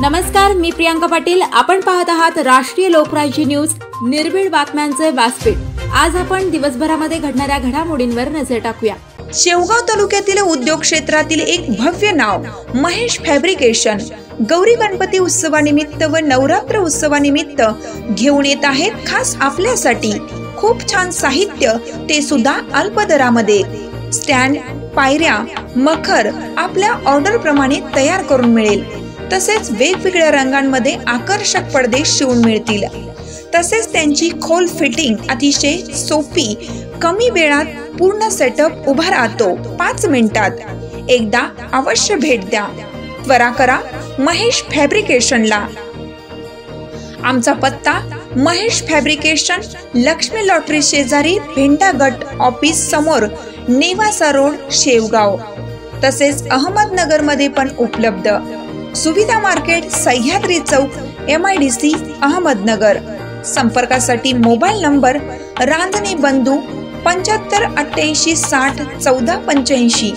नमस्कार, मी प्रियांका पाटील। आपण पाहत आहात राष्ट्रीय लोकराज्य न्यूज, निर्भीड बातम्यांचे व्यासपीठ। आज आपण दिवसभरामध्ये घडणाऱ्या घडामोडींवर नजर टाकूया। शेवगाव तालुक्यातील उद्योग क्षेत्रातील एक भव्य नाव महेश फॅब्रिकेशन गौरी गणपती उत्सवानिमित्त व नवरात्र उत्सवानिमित्त घेऊन येत आहेत खास आपल्यासाठी खूप छान साहित्य, ते सुद्धा अल्प दरामध्ये। स्टँड, पायऱ्या, मखर आपल्या ऑर्डर प्रमाणे तयार करून मिळेल। तसेच वेगवेगळ्या रंगांमध्ये आकर्षक पडदे शिवून मिळतील। तसेच त्यांची खोल फिटिंग अतिशय सोपी, कमी वेळात पूर्ण सेटअप उभा राहतो 5 मिनिटात। एकदा अवश्य भेट द्या। त्वरा करा महेश फॅब्रिकेशनला। आमचा पत्ता महेश फॅब्रिकेशन, लक्ष्मी लॉटरी शेजारी, भेंडा गट ऑफिस समोर, नेवासा रोड, शेवगाव। तसेच अहमदनगर मध्ये पण उपलब्ध। सुविधा मार्केट, सह्याद्री चौक, MIDC, अहमदनगर। संपर्कासाठी मोबाईल नंबर रांजणे बंधू 75 88 60 14 85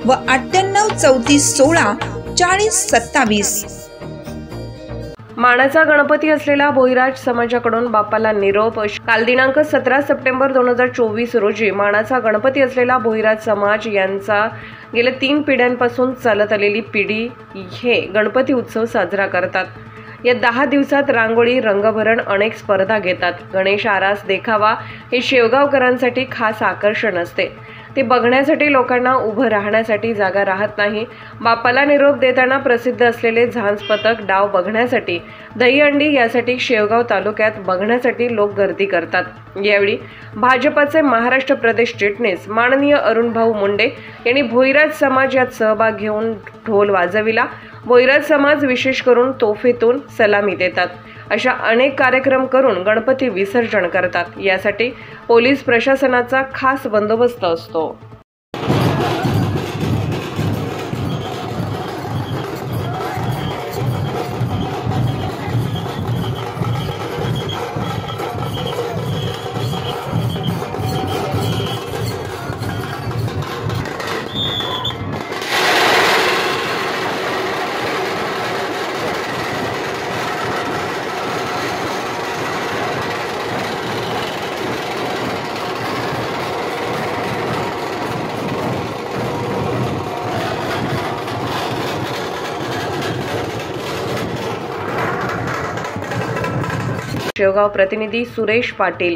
व 98 34 16 40 27। मानाचा गणपती असलेला भोईराज समाजाकडून बाप्पाला निरोप। काल दिनांक 17 सप्टेंबर 2024 रोजी मानाचा गणपती असलेला भोईराज समाज यांचा गेल्या 3 पिढ्यांपासून चालत आलेली पिढी हे गणपती उत्सव साजरा करतात। या 10 दिवसात रांगोळी, रंगभरण, अनेक स्पर्धा घेतात। गणेश आरास देखावा हे शेवगावकरांसाठी खास आकर्षण असते। ते बघण्यासाठी लोकांना उभं राहण्यासाठी जागा राहत नाही। बाप्पाला निरोप देताना प्रसिद्ध असलेले झांज पथक डाव बघण्यासाठी, दहीहंडी यासाठी शेवगाव तालुक्यात बघण्यासाठी लोक गर्दी करतात। यावेळी भाजपचे महाराष्ट्र प्रदेश चिटणीस माननीय अरुणभाऊ मुंडे यांनी भोईराज समाज यात सहभाग घेऊन ढोल वाजविला। भोईराज समाज विशेष करून तोफेतून सलामी देतात। अशा अनेक कार्यक्रम करून गणपती विसर्जन करतात। यासाठी पोलीस प्रशासनाचा खास बंदोबस्त असतो। शेवगाव प्रतिनिधी सुरेश पाटील।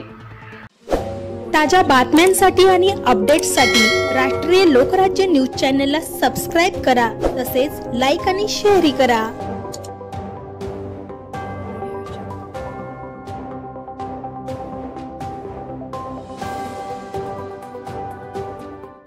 ताज्या बातम्यांसाठी आणि अपडेट्ससाठी राष्ट्रीय लोकराज्य न्यूज चॅनलला सबस्क्राइब करा। तसेच लाईक आणि शेअर करा।